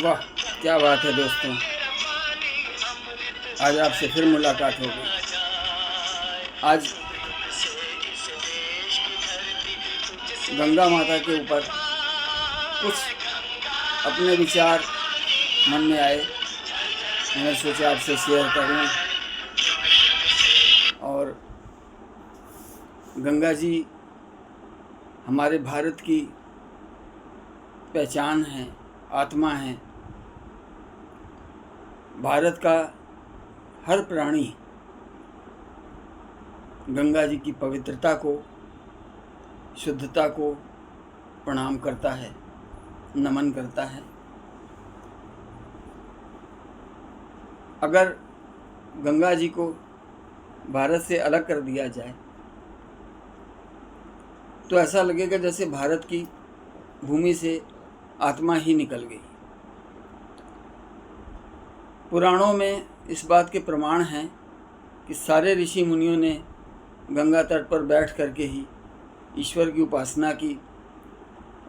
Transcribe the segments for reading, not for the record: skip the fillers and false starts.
वाह, क्या बात है दोस्तों। आज आपसे फिर मुलाकात हो गई। आज गंगा माता के ऊपर कुछ अपने विचार मन में आए, मैंने सोचा आपसे शेयर करूं। और गंगा जी हमारे भारत की पहचान है, आत्मा है। भारत का हर प्राणी गंगा जी की पवित्रता को, शुद्धता को प्रणाम करता है, नमन करता है। अगर गंगा जी को भारत से अलग कर दिया जाए तो ऐसा लगेगा जैसे भारत की भूमि से आत्मा ही निकल गई। पुराणों में इस बात के प्रमाण हैं कि सारे ऋषि मुनियों ने गंगा तट पर बैठ करके ही ईश्वर की उपासना की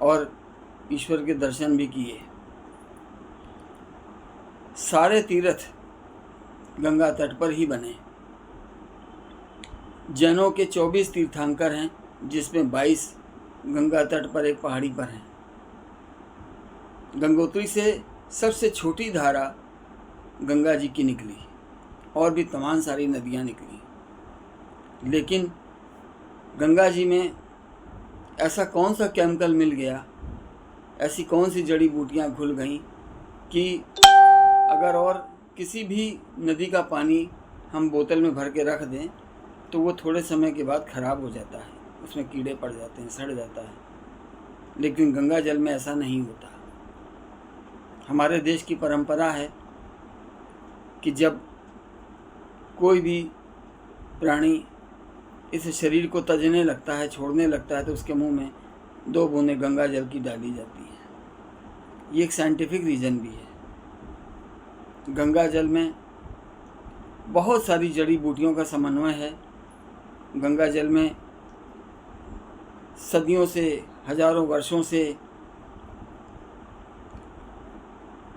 और ईश्वर के दर्शन भी किए। सारे तीर्थ गंगा तट पर ही बने। जैनों के 24 तीर्थंकर हैं, जिसमें 22 गंगा तट पर एक पहाड़ी पर हैं। गंगोत्री से सबसे छोटी धारा गंगा जी की निकली और भी तमाम सारी नदियाँ निकली, लेकिन गंगा जी में ऐसा कौन सा केमिकल मिल गया, ऐसी कौन सी जड़ी बूटियाँ घुल गईं कि अगर और किसी भी नदी का पानी हम बोतल में भर के रख दें तो वो थोड़े समय के बाद ख़राब हो जाता है, उसमें कीड़े पड़ जाते हैं, सड़ जाता है। लेकिन गंगा जल में ऐसा नहीं होता। हमारे देश की परंपरा है कि जब कोई भी प्राणी इस शरीर को तजने लगता है, छोड़ने लगता है, तो उसके मुंह में 2 बूंदें गंगा जल की डाली जाती है। ये एक साइंटिफिक रीज़न भी है। गंगा जल में बहुत सारी जड़ी बूटियों का समन्वय है। गंगा जल में सदियों से, हजारों वर्षों से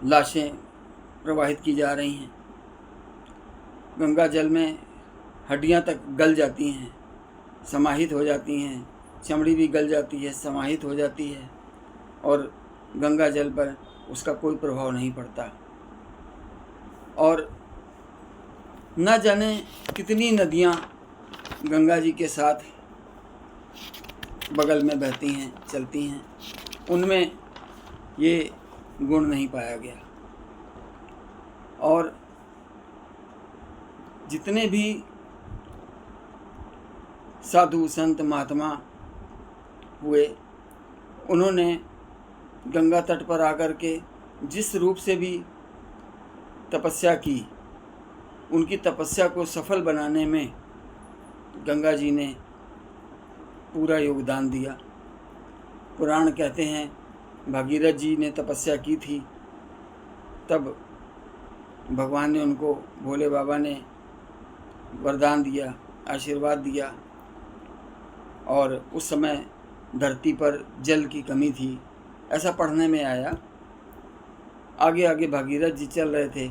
लाशें प्रवाहित की जा रही हैं। गंगा जल में हड्डियां तक गल जाती हैं, समाहित हो जाती हैं, चमड़ी भी गल जाती है, समाहित हो जाती है, और गंगा जल पर उसका कोई प्रभाव नहीं पड़ता। और न जाने कितनी नदियां गंगा जी के साथ बगल में बहती हैं, चलती हैं, उनमें ये गुण नहीं पाया गया। और जितने भी साधु संत महात्मा हुए, उन्होंने गंगा तट पर आकर के जिस रूप से भी तपस्या की, उनकी तपस्या को सफल बनाने में गंगा जी ने पूरा योगदान दिया। पुराण कहते हैं भागीरथ जी ने तपस्या की थी, तब भगवान ने उनको, भोले बाबा ने वरदान दिया, आशीर्वाद दिया, और उस समय धरती पर जल की कमी थी, ऐसा पढ़ने में आया। आगे आगे भागीरथ जी चल रहे थे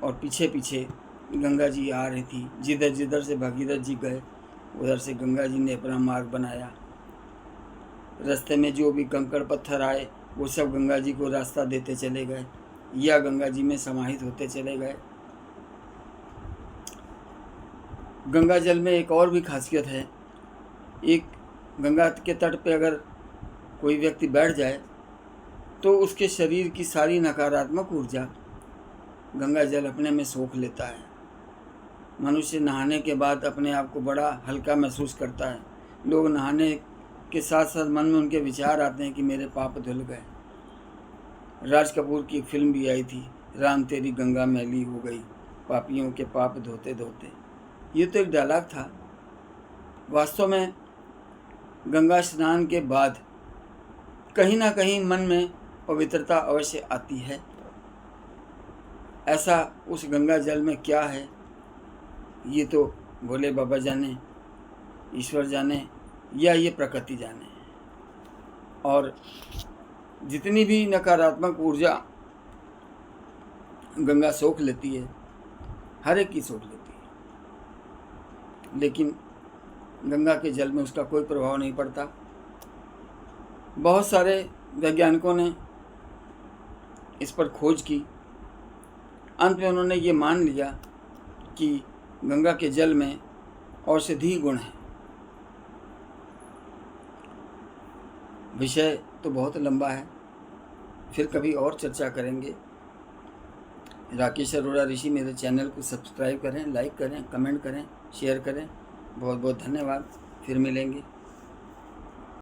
और पीछे पीछे गंगा जी आ रही थी। जिधर जिधर से भागीरथ जी गए, उधर से गंगा जी ने अपना मार्ग बनाया। रास्ते में जो भी कंकड़ पत्थर आए, वो सब गंगा जी को रास्ता देते चले गए या गंगा जी में समाहित होते चले गए। गंगा जल में एक और भी खासियत है। एक गंगा के तट पे अगर कोई व्यक्ति बैठ जाए तो उसके शरीर की सारी नकारात्मक ऊर्जा गंगा जल अपने में सोख लेता है। मनुष्य नहाने के बाद अपने आप को बड़ा हल्का महसूस करता है। लोग नहाने के साथ साथ मन में उनके विचार आते हैं कि मेरे पाप धुल गए। राज कपूर की एक फिल्म भी आई थी, राम तेरी गंगा मैली हो गई, पापियों के पाप धोते धोते। ये तो एक डायलॉग था। वास्तव में गंगा स्नान के बाद कहीं ना कहीं मन में पवित्रता अवश्य आती है। ऐसा उस गंगा जल में क्या है, ये तो भोले बाबा जाने, ईश्वर जाने, या ये प्रकृति जाने। और जितनी भी नकारात्मक ऊर्जा गंगा सोख लेती है, हर एक की सोख लेती है, लेकिन गंगा के जल में उसका कोई प्रभाव नहीं पड़ता। बहुत सारे वैज्ञानिकों ने इस पर खोज की। अंत में उन्होंने ये मान लिया कि गंगा के जल में औषधीय गुण है। विषय तो बहुत लंबा है, फिर कभी और चर्चा करेंगे। राकेश अरोड़ा ऋषि मेरे चैनल को सब्सक्राइब करें, लाइक करें, कमेंट करें, शेयर करें। बहुत बहुत धन्यवाद। फिर मिलेंगे।